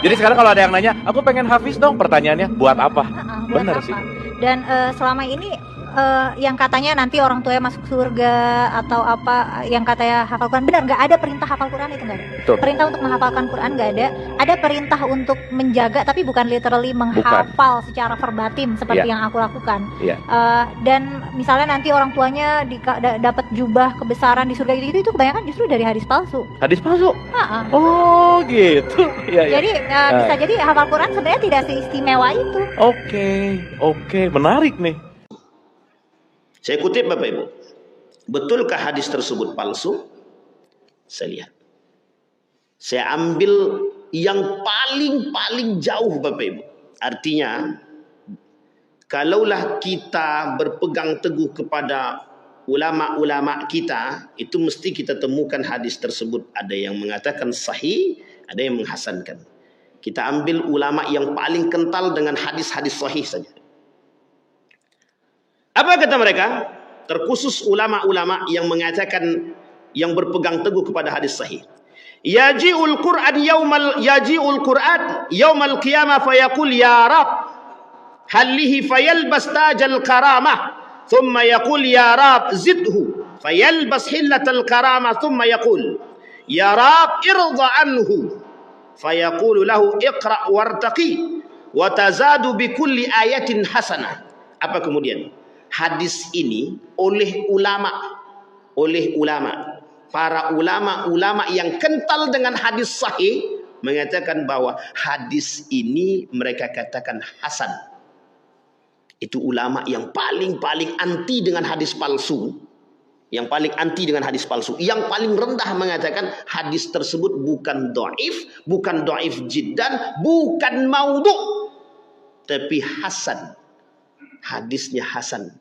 Jadi sekarang kalau ada yang nanya, aku pengen hafiz dong, pertanyaannya buat apa? Buat Bener apa? sih. Dan selama ini yang katanya nanti orang tuanya masuk surga atau apa, yang katanya hafal Quran, benar nggak ada perintah hafal Quran, itu nggak ada. Betul. Perintah untuk menghafalkan Quran nggak ada. Ada perintah untuk menjaga, tapi bukan literally menghafal secara verbatim seperti yang aku lakukan. Dan misalnya nanti orang tuanya dapat jubah kebesaran di surga gitu, itu kebanyakan justru dari hadis palsu. Hadis palsu? Oh gitu. Jadi bisa jadi hafal Quran sebenarnya tidak seistimewa itu. Oke, menarik nih. Saya kutip Bapak Ibu. Betulkah hadis tersebut palsu? Saya lihat. Saya ambil yang paling jauh Bapak Ibu. Artinya, kalaulah kita berpegang teguh kepada ulama-ulama kita, itu mesti kita temukan hadis tersebut. Ada yang mengatakan sahih, ada yang menghasankan. Kita ambil ulama yang paling kental dengan hadis-hadis sahih saja. Apa kata mereka? Terkhusus ulama-ulama yang mengatakan, yang berpegang teguh kepada hadis sahih. Yaji'ul Qur'an yaumal qiyamah fayaqul ya Rab hallihi fayalbas tajal karamah thumma yaqul ya Rab zidhu fayalbas hillatal karamah thumma yaqul ya Rab irda anhu fayaqulu lahu iqra' wartaqi wa tazadu bi kulli ayatin hasanah. Apa kemudian? Hadis ini oleh para ulama yang kental dengan hadis sahih mengatakan bahwa hadis ini mereka katakan hasan. Itu ulama yang paling anti dengan hadis palsu. Yang paling anti dengan hadis palsu. Yang paling rendah mengatakan hadis tersebut bukan dhaif jiddan, bukan maudhu', tapi hasan. Hadisnya hasan.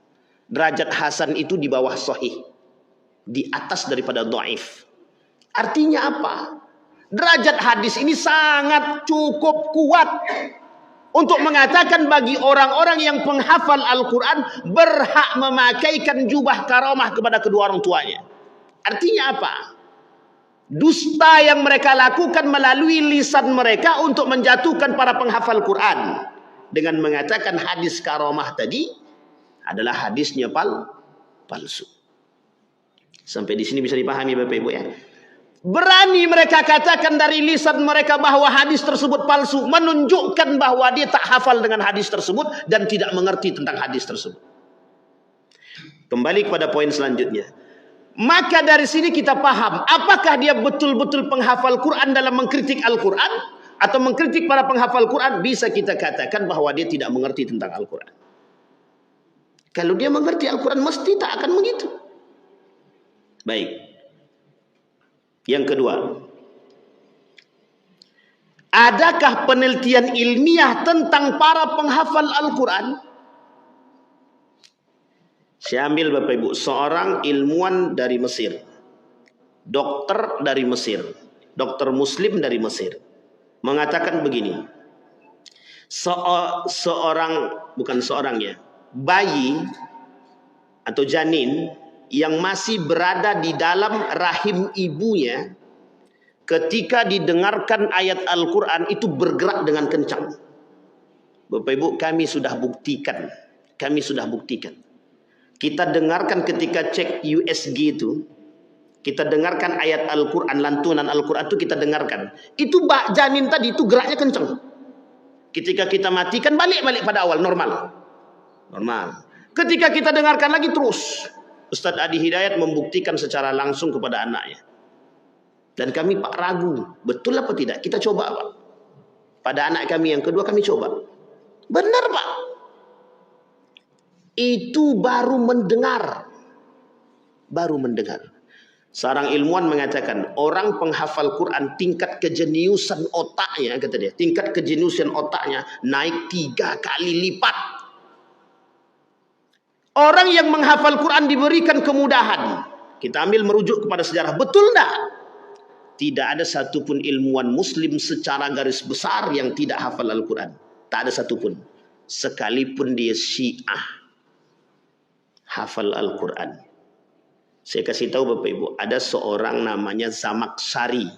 Derajat hasan itu di bawah sahih, di atas daripada dhaif. Artinya apa? Derajat hadis ini sangat cukup kuat untuk mengatakan bagi orang-orang yang penghafal Al-Quran berhak memakaikan jubah karamah kepada kedua orang tuanya. Artinya apa? Dusta yang mereka lakukan melalui lisan mereka untuk menjatuhkan para penghafal Quran dengan mengatakan hadis karamah tadi adalah hadisnya palsu. Sampai di sini bisa dipahami Bapak Ibu ya. Berani mereka katakan dari lisan mereka bahwa hadis tersebut palsu, menunjukkan bahwa dia tak hafal dengan hadis tersebut dan tidak mengerti tentang hadis tersebut. Kembali kepada poin selanjutnya. Maka dari sini kita paham, apakah dia betul-betul penghafal Quran dalam mengkritik Al-Quran atau mengkritik para penghafal Quran. Bisa kita katakan bahwa dia tidak mengerti tentang Al-Quran. Kalau dia mengerti Al-Quran mesti tak akan begitu. Baik. Yang kedua, adakah penelitian ilmiah tentang para penghafal Al-Quran? Saya ambil Bapak Ibu, seorang ilmuwan dari Mesir, dokter dari Mesir, dokter muslim dari Mesir, mengatakan begini. Bayi atau janin yang masih berada di dalam rahim ibunya ketika didengarkan ayat Al-Quran itu bergerak dengan kencang. Bapak Ibu, kami sudah buktikan. Kita dengarkan ketika cek USG itu, kita dengarkan ayat Al-Quran, lantunan Al-Quran itu kita dengarkan. Itu janin tadi itu geraknya kencang. Ketika kita matikan balik pada awal normal. Ketika kita dengarkan lagi terus. Ustadz Adi Hidayat membuktikan secara langsung kepada anaknya. Dan kami Pak ragu, betul apa tidak? Kita coba Pak. Pada anak kami yang kedua kami coba. Benar Pak. Itu baru mendengar. Seorang ilmuwan mengatakan, orang penghafal Quran tingkat kejeniusan otaknya, kata dia, tingkat kejeniusan otaknya naik 3 kali lipat. Orang yang menghafal Quran diberikan kemudahan. Kita ambil merujuk kepada sejarah. Betul enggak? Tidak ada satupun ilmuwan muslim secara garis besar yang tidak hafal Al-Quran. Tak ada satupun. Sekalipun dia Syiah, hafal Al-Quran. Saya kasih tahu Bapak Ibu, ada seorang namanya Zamakhsyari.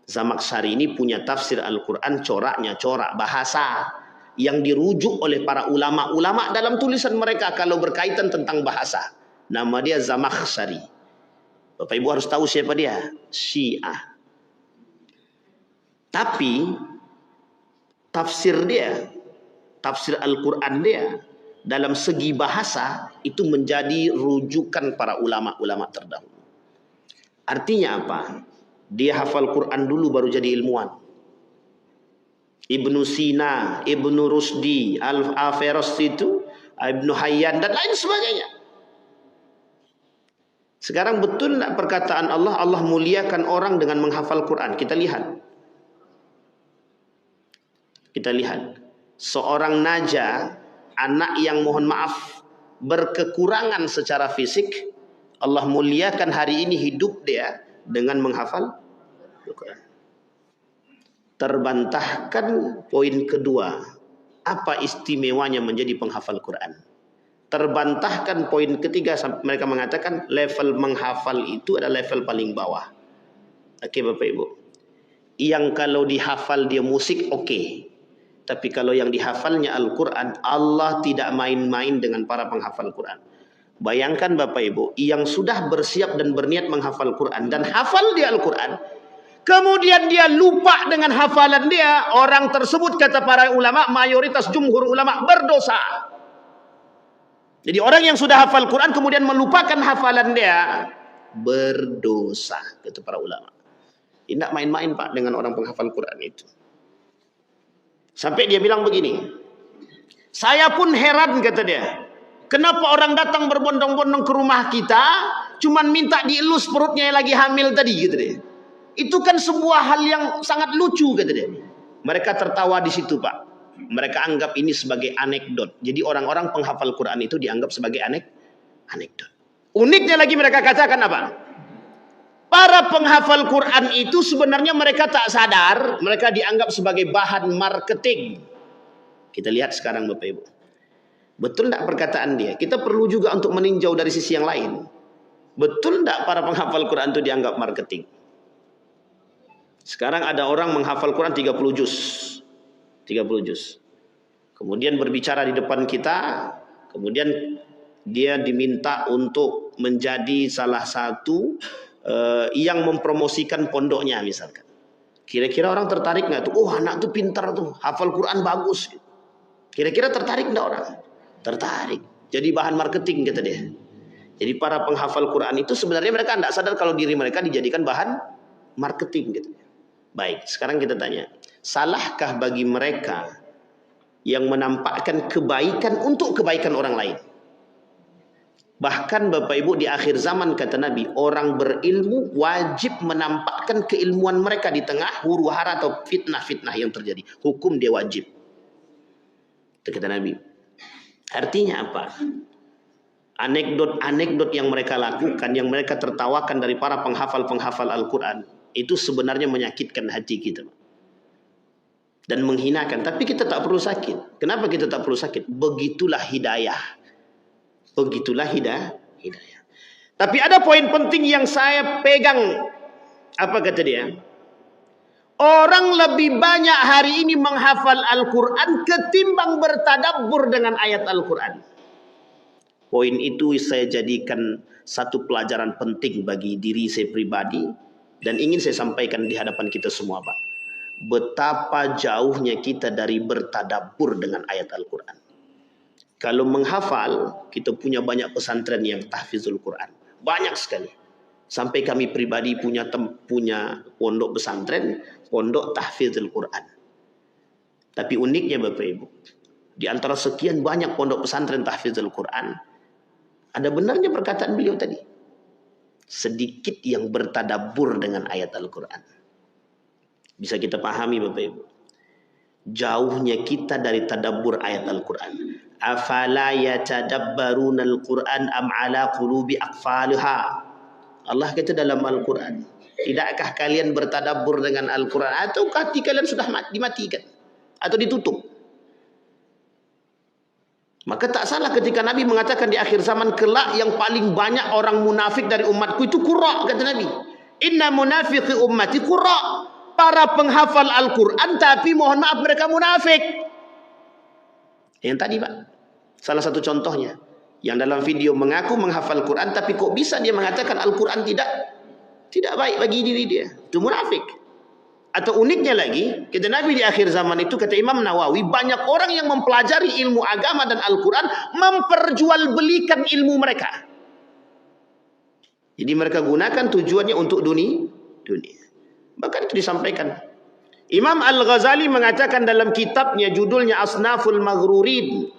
Zamakhsyari ini punya tafsir Al-Quran coraknya corak bahasa yang dirujuk oleh para ulama-ulama dalam tulisan mereka kalau berkaitan tentang bahasa. Nama dia Zamakhsyari. Bapak Ibu harus tahu siapa dia, Syiah. Tapi tafsir dia, tafsir Al-Quran dia dalam segi bahasa itu menjadi rujukan para ulama-ulama terdahulu. Artinya apa? Dia hafal Quran dulu baru jadi ilmuwan. Ibnu Sina, Ibnu Rusdi, Al-Averroes itu, Ibnu Hayyan dan lain sebagainya. Sekarang betul tak perkataan Allah, Allah muliakan orang dengan menghafal Quran? Kita lihat. Kita lihat. Seorang naja, anak yang mohon maaf berkekurangan secara fisik, Allah muliakan hari ini hidup dia dengan menghafal Al-Quran. Terbantahkan poin kedua, apa istimewanya menjadi penghafal Quran? Terbantahkan poin ketiga, mereka mengatakan level menghafal itu adalah level paling bawah. Oke Bapak Ibu, yang kalau dihafal dia musik oke. Tapi kalau yang dihafalnya Al-Quran, Allah tidak main-main dengan para penghafal Quran. Bayangkan Bapak Ibu, yang sudah bersiap dan berniat menghafal Quran dan hafal dia Al-Quran, kemudian dia lupa dengan hafalan dia, orang tersebut kata para ulama, mayoritas jumhur ulama berdosa. Jadi orang yang sudah hafal Quran kemudian melupakan hafalan dia, berdosa, kata para ulama. Tidak main-main Pak dengan orang penghafal Quran itu. Sampai dia bilang begini, saya pun heran kata dia, kenapa orang datang berbondong-bondong ke rumah kita, cuman minta dielus perutnya yang lagi hamil tadi, gitu dia. Itu kan sebuah hal yang sangat lucu, kata dia. Mereka tertawa di situ Pak. Mereka anggap ini sebagai anekdot. Jadi orang-orang penghafal Quran itu dianggap sebagai anekdot. Uniknya lagi mereka katakan apa? Para penghafal Quran itu sebenarnya mereka tak sadar, mereka dianggap sebagai bahan marketing. Kita lihat sekarang Bapak Ibu. Betul tak perkataan dia? Kita perlu juga untuk meninjau dari sisi yang lain. Betul tak para penghafal Quran itu dianggap marketing? Sekarang ada orang menghafal Quran 30 juz. 30 juz. Kemudian berbicara di depan kita, kemudian dia diminta untuk menjadi salah satu yang mempromosikan pondoknya misalkan. Kira-kira orang tertarik nggak tuh? Oh anak tuh pintar tuh, hafal Quran bagus. Kira-kira tertarik nggak orang? Tertarik. Jadi bahan marketing kata dia. Jadi para penghafal Quran itu sebenarnya mereka tidak sadar kalau diri mereka dijadikan bahan marketing gitu. Baik, sekarang kita tanya, salahkah bagi mereka yang menampakkan kebaikan untuk kebaikan orang lain? Bahkan Bapak Ibu di akhir zaman kata Nabi, orang berilmu wajib menampakkan keilmuan mereka di tengah huru hara atau fitnah-fitnah yang terjadi. Hukum dia wajib. Itu kata Nabi. Artinya apa? Anekdot-anekdot yang mereka lakukan, yang mereka tertawakan dari para penghafal-penghafal Al-Quran, itu sebenarnya menyakitkan hati kita. Dan menghinakan. Tapi kita tak perlu sakit. Kenapa kita tak perlu sakit? Begitulah hidayah. Begitulah hidayah. Tapi ada poin penting yang saya pegang. Apa kata dia? Orang lebih banyak hari ini menghafal Al-Quran ketimbang bertadabbur dengan ayat Al-Quran. Poin itu saya jadikan satu pelajaran penting bagi diri saya pribadi. Dan ingin saya sampaikan di hadapan kita semua Pak. Betapa jauhnya kita dari bertadabbur dengan ayat Al-Quran. Kalau menghafal, kita punya banyak pesantren yang tahfizul Quran. Banyak sekali. Sampai kami pribadi punya pondok pesantren, pondok tahfizul Quran. Tapi uniknya Bapak Ibu, di antara sekian banyak pondok pesantren tahfizul Quran, ada benarnya perkataan beliau tadi. Sedikit yang bertadabbur dengan ayat Al-Quran. Bisa kita pahami Bapak Ibu. Jauhnya kita dari tadabbur ayat Al-Quran. Afala yatadabbaruna al-Quran am ala qulubi aqfalha. Allah kata dalam Al-Quran, tidakkah kalian bertadabbur dengan Al-Quran atau hati kalian sudah dimatikan atau ditutup? Maka tak salah ketika Nabi mengatakan di akhir zaman kelak yang paling banyak orang munafik dari umatku itu qurra, kata Nabi. Inna munafiqi ummati qurra. para penghafal Al-Quran, tapi mohon maaf mereka munafik. Yang tadi Pak, salah satu contohnya, yang dalam video mengaku menghafal Quran, tapi kok bisa dia mengatakan Al-Quran tidak baik bagi diri dia. Itu munafik. Atau uniknya lagi, kata Nabi di akhir zaman itu, kata Imam Nawawi, banyak orang yang mempelajari ilmu agama dan Al-Quran memperjualbelikan ilmu mereka. Jadi mereka gunakan tujuannya untuk dunia. Bahkan itu disampaikan. Imam Al-Ghazali mengatakan dalam kitabnya, judulnya Asnaful Maghrurin.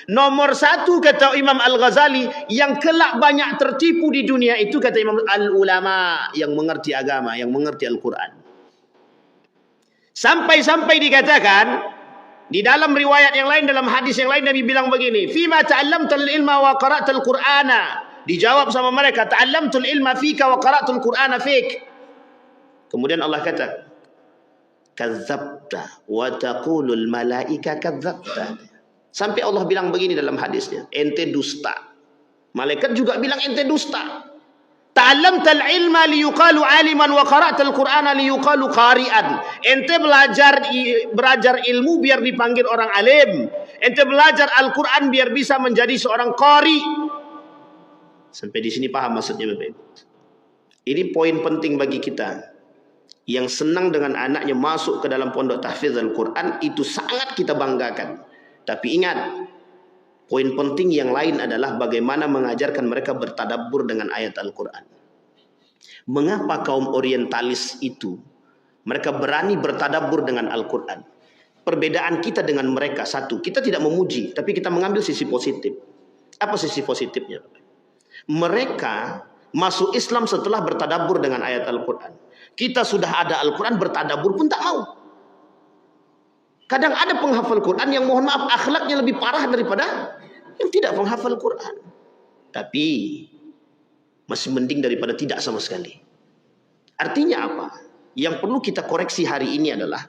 Nomor satu, kata Imam Al-Ghazali, yang kelak banyak tertipu di dunia itu, kata Imam, al-ulama, yang mengerti agama, yang mengerti Al-Quran. Sampai-sampai dikatakan di dalam riwayat yang lain, dalam hadis yang lain, Nabi bilang begini, fima ta'allamtal ilma wa qara'tal Qur'ana. Dijawab sama mereka, ta'allamtul ilma fika wa qara'tul Qur'ana fik. Kemudian Allah kata, kadzabta wa taqulul malaika kadzabta. Sampai Allah bilang begini dalam hadisnya, ente dusta. Malaikat juga bilang ente dusta. Ta'allamtal ilma liyuqalu aliman wa qara'tal Qur'ana liyuqalu qari'an. Ente belajar ilmu biar dipanggil orang alim. Ente belajar Al-Qur'an biar bisa menjadi seorang qari. Sampai di sini paham maksudnya Bapak Ibu. Ini poin penting bagi kita. Yang senang dengan anaknya masuk ke dalam pondok tahfiz Al-Quran, itu sangat kita banggakan. Tapi ingat, poin penting yang lain adalah bagaimana mengajarkan mereka bertadabbur dengan ayat Al-Quran. Mengapa kaum orientalis itu mereka berani bertadabbur dengan Al-Quran? Perbedaan kita dengan mereka, satu, kita tidak memuji, tapi kita mengambil sisi positif. Apa sisi positifnya? Mereka masuk Islam setelah bertadabbur dengan ayat Al-Quran. Kita sudah ada Al-Quran, bertadabbur pun tak mau. Kadang ada penghafal Quran yang mohon maaf akhlaknya lebih parah daripada yang tidak penghafal Quran. Tapi masih mending daripada tidak sama sekali. Artinya apa? Yang perlu kita koreksi hari ini adalah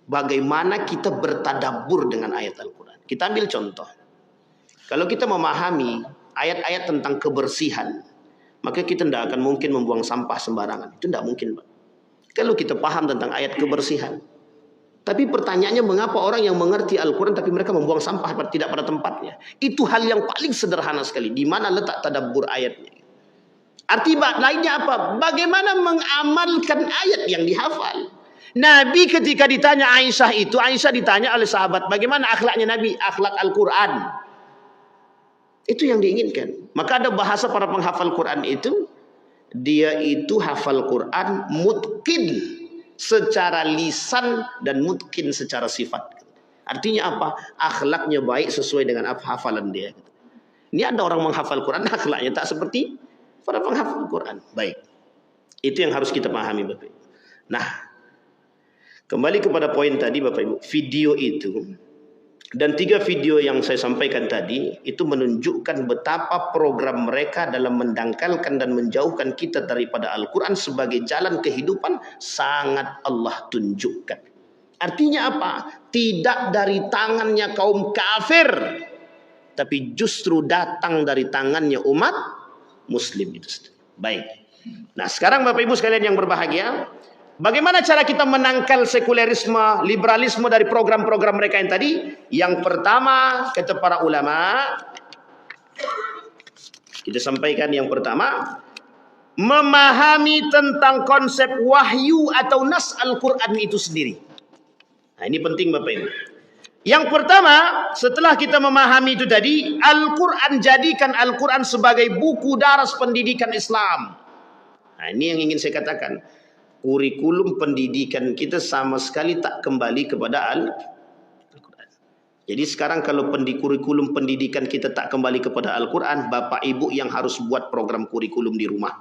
bagaimana kita bertadabbur dengan ayat Al-Quran. Kita ambil contoh. Kalau kita memahami ayat-ayat tentang kebersihan, maka kita tidak akan mungkin membuang sampah sembarangan. Itu tidak mungkin, Pak. Kalau kita paham tentang ayat kebersihan. Tapi pertanyaannya, mengapa orang yang mengerti Al-Quran tapi mereka membuang sampah tidak pada tempatnya? Itu hal yang paling sederhana sekali. Di mana letak tadabbur ayatnya? Arti lainnya apa? Bagaimana mengamalkan ayat yang dihafal? Nabi ketika ditanya Aisyah itu, Aisyah ditanya oleh sahabat, bagaimana akhlaknya Nabi? Akhlak Al-Quran. Itu yang diinginkan. Maka ada bahasa para penghafal Quran itu, dia itu hafal Quran mutqin secara lisan dan mutqin secara sifat. Artinya apa? Akhlaknya baik sesuai dengan hafalan dia. Ini ada orang menghafal Quran, akhlaknya tak seperti para penghafal Quran. Baik. Itu yang harus kita pahami, Bapak Ibu. Nah, kembali kepada poin tadi, Bapak Ibu. Video itu dan 3 video yang saya sampaikan tadi itu menunjukkan betapa program mereka dalam mendangkalkan dan menjauhkan kita daripada Al-Quran sebagai jalan kehidupan sangat Allah tunjukkan. Artinya apa? Tidak dari tangannya kaum kafir, tapi justru datang dari tangannya umat Muslim itu. Baik. Nah, sekarang Bapak Ibu sekalian yang berbahagia, bagaimana cara kita menangkal sekulerisme, liberalisme dari program-program mereka yang tadi? Yang pertama, kata para ulama, kita sampaikan yang pertama, memahami tentang konsep wahyu atau nas Al-Quran itu sendiri. Nah, ini penting Bapak Ibu. Yang pertama, setelah kita memahami itu tadi, Al-Quran, jadikan Al-Quran sebagai buku daras pendidikan Islam. Nah, ini yang ingin saya katakan. Kurikulum pendidikan kita sama sekali tak kembali kepada Al-Quran. Jadi sekarang kalau kurikulum pendidikan kita tak kembali kepada Al-Quran, Bapak Ibu yang harus buat program kurikulum di rumah.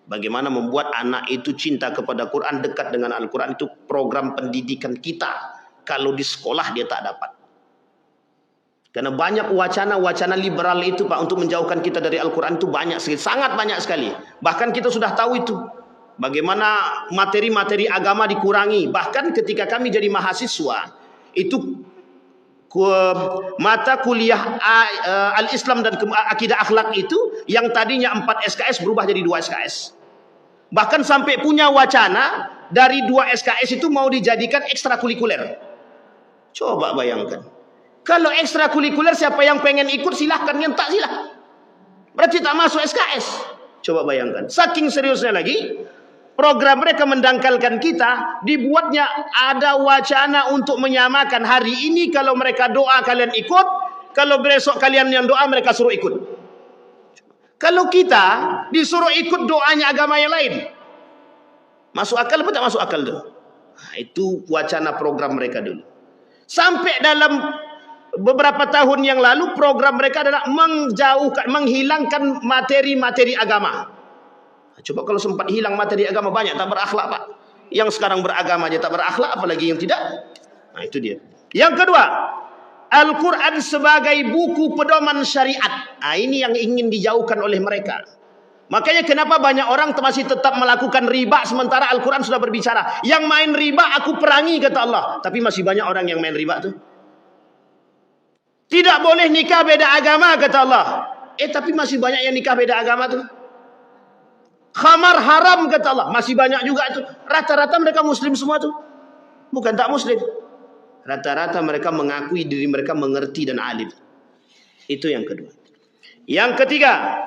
Bagaimana membuat anak itu cinta kepada Quran, dekat dengan Al-Quran, itu program pendidikan kita. Kalau di sekolah dia tak dapat. Karena banyak wacana-wacana liberal itu Pak, untuk menjauhkan kita dari Al-Quran itu banyak sekali, sangat banyak sekali. Bahkan kita sudah tahu itu. Bagaimana materi-materi agama dikurangi. Bahkan ketika kami jadi mahasiswa, itu mata kuliah Al-Islam dan Akidah Akhlak itu, yang tadinya 4 SKS berubah jadi 2 SKS. Bahkan sampai punya wacana dari 2 SKS itu mau dijadikan ekstrakurikuler. Coba bayangkan. Kalau ekstrakurikuler siapa yang pengen ikut silahkan, yang tak silahkan. Berarti tak masuk SKS. Coba bayangkan. Saking seriusnya lagi, program mereka mendangkalkan kita, dibuatnya ada wacana untuk menyamakan. Hari ini kalau mereka doa kalian ikut, kalau besok kalian yang doa mereka suruh ikut. Kalau kita disuruh ikut doanya agama yang lain, masuk akal apa tak masuk akal tuh? Nah, itu wacana program mereka dulu. Sampai dalam beberapa tahun yang lalu program mereka adalah menghilangkan materi-materi agama. Nah, coba kalau sempat hilang materi agama, banyak tak berakhlak Pak. Yang sekarang beragama aja tak berakhlak, apalagi yang tidak. Nah itu dia. Yang kedua, Al-Quran sebagai buku pedoman syariat. Nah, ini yang ingin dijauhkan oleh mereka. Makanya kenapa banyak orang masih tetap melakukan riba sementara Al-Quran sudah berbicara. Yang main riba aku perangi kata Allah. Tapi masih banyak orang yang main riba tuh. Tidak boleh nikah beda agama kata Allah. Tapi masih banyak yang nikah beda agama tuh. Khamar haram kata Allah. Masih banyak juga tuh. Rata-rata mereka muslim semua tuh. Bukan tak muslim. Rata-rata mereka mengakui diri mereka mengerti dan alim. Itu yang kedua. Yang ketiga,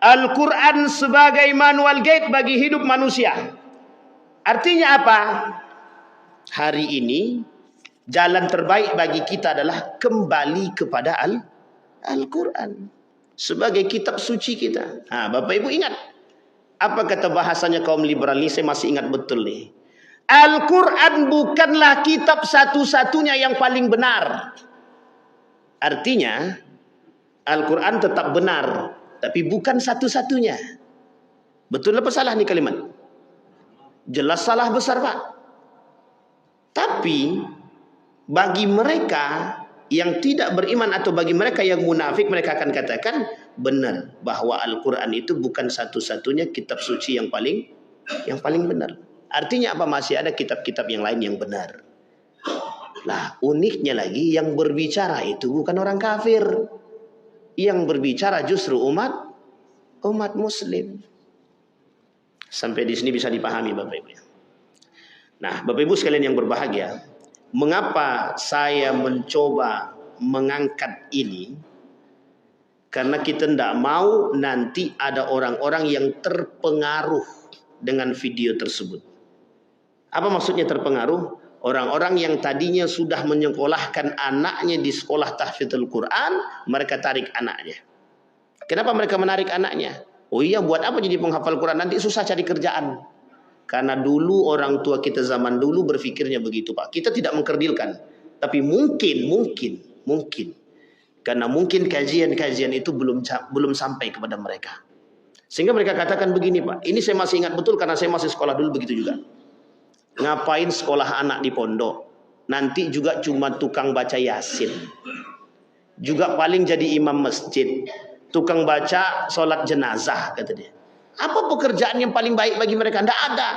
Al-Quran sebagai manual guide bagi hidup manusia. Artinya apa? Hari ini jalan terbaik bagi kita adalah kembali kepada Al-Quran sebagai kitab suci kita. Nah, Bapak Ibu ingat apa kata bahasanya kaum liberal ini? Saya masih ingat betul nih. Al-Quran bukanlah kitab satu-satunya yang paling benar. Artinya Al-Quran tetap benar, tapi bukan satu-satunya. Betul apa salah nih kalimat? Jelas salah besar Pak. Tapi bagi mereka yang tidak beriman atau bagi mereka yang munafik, mereka akan katakan benar bahwa Al-Quran itu bukan satu-satunya kitab suci yang paling benar. Artinya apa? Masih ada kitab-kitab yang lain yang benar. Lah uniknya lagi yang berbicara itu bukan orang kafir. Yang berbicara justru umat muslim. Sampai di sini bisa dipahami Bapak Ibu. Nah, Bapak Ibu sekalian yang berbahagia, mengapa saya mencoba mengangkat ini? Karena kita tidak mau nanti ada orang-orang yang terpengaruh dengan video tersebut. Apa maksudnya terpengaruh? Orang-orang yang tadinya sudah menyekolahkan anaknya di sekolah tahfidzul Quran, mereka tarik anaknya. Kenapa mereka menarik anaknya? Oh iya, buat apa jadi penghafal Quran? Nanti susah cari kerjaan. Karena dulu orang tua kita zaman dulu berpikirnya begitu Pak. Kita tidak mengkerdilkan. Tapi mungkin. Karena mungkin kajian-kajian itu belum sampai kepada mereka. Sehingga mereka katakan begini Pak. Ini saya masih ingat betul karena saya masih sekolah dulu begitu juga. Ngapain sekolah anak di pondok? Nanti juga cuma tukang baca Yasin. Juga paling jadi imam masjid. Tukang baca sholat jenazah kata dia. Apa pekerjaan yang paling baik bagi mereka? Tidak ada.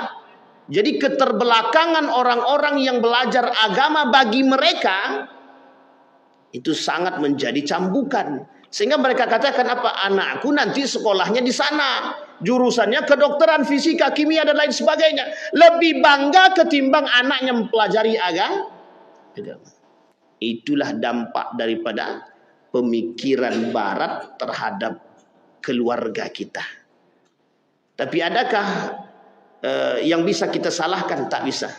Jadi keterbelakangan orang-orang yang belajar agama bagi mereka itu sangat menjadi cambukan. Sehingga mereka katakan apa? Anakku nanti sekolahnya di sana. Jurusannya kedokteran, fisika, kimia dan lain sebagainya. Lebih bangga ketimbang anaknya mempelajari agama. Itulah dampak daripada pemikiran barat terhadap keluarga kita. Tapi adakah yang bisa kita salahkan? Tak bisa.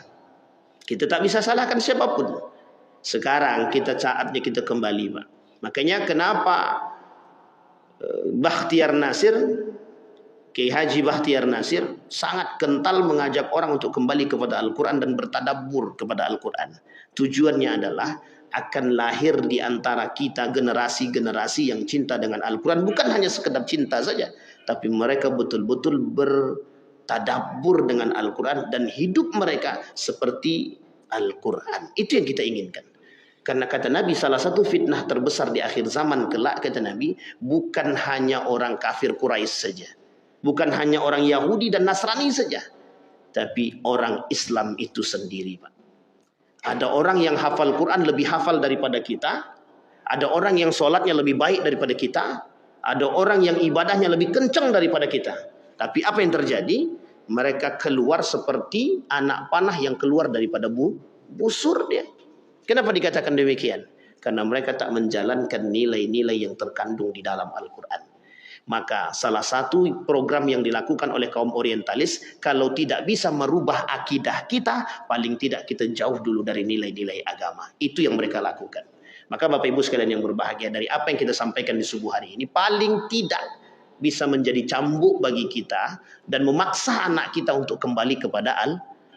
Kita tak bisa salahkan siapapun. Sekarang saatnya kita kembali Pak. Makanya kenapa Bakhtiar Nasir, Kiai Haji Bakhtiar Nasir sangat kental mengajak orang untuk kembali kepada Al-Quran dan bertadabbur kepada Al-Quran. Tujuannya adalah akan lahir di antara kita generasi-generasi yang cinta dengan Al-Quran. Bukan hanya sekedar cinta saja, tapi mereka betul-betul bertadabbur dengan Al-Quran dan hidup mereka seperti Al-Quran. Itu yang kita inginkan. Karena kata Nabi, salah satu fitnah terbesar di akhir zaman kelak, kata Nabi, bukan hanya orang kafir Quraisy saja. Bukan hanya orang Yahudi dan Nasrani saja. Tapi orang Islam itu sendiri, Pak. Ada orang yang hafal Quran lebih hafal daripada kita. Ada orang yang sholatnya lebih baik daripada kita. Ada orang yang ibadahnya lebih kencang daripada kita. Tapi apa yang terjadi? Mereka keluar seperti anak panah yang keluar daripada busur dia. Kenapa dikatakan demikian? Karena mereka tak menjalankan nilai-nilai yang terkandung di dalam Al-Quran. Maka salah satu program yang dilakukan oleh kaum orientalis, kalau tidak bisa merubah akidah kita, paling tidak kita jauh dulu dari nilai-nilai agama. Itu yang mereka lakukan. Maka Bapak Ibu sekalian yang berbahagia, dari apa yang kita sampaikan di subuh hari ini, paling tidak bisa menjadi cambuk bagi kita dan memaksa anak kita untuk kembali kepada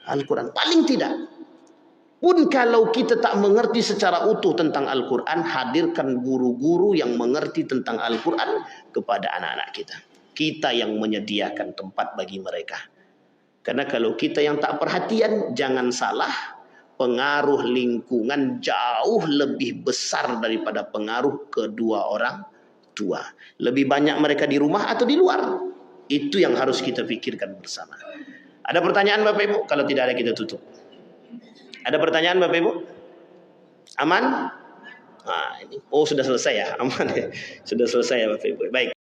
Al-Quran. Paling tidak. Pun kalau kita tak mengerti secara utuh tentang Al-Quran, hadirkan guru-guru yang mengerti tentang Al-Quran kepada anak-anak kita. Kita yang menyediakan tempat bagi mereka. Karena kalau kita yang tak perhatian, jangan salah, pengaruh lingkungan jauh lebih besar daripada pengaruh kedua orang tua. Lebih banyak mereka di rumah atau di luar? Itu yang harus kita pikirkan bersama. Ada pertanyaan Bapak Ibu? Kalau tidak ada kita tutup. Ada pertanyaan Bapak Ibu? Aman? Nah, ini. Oh, sudah selesai ya? Aman ya? Sudah selesai ya Bapak Ibu. Baik.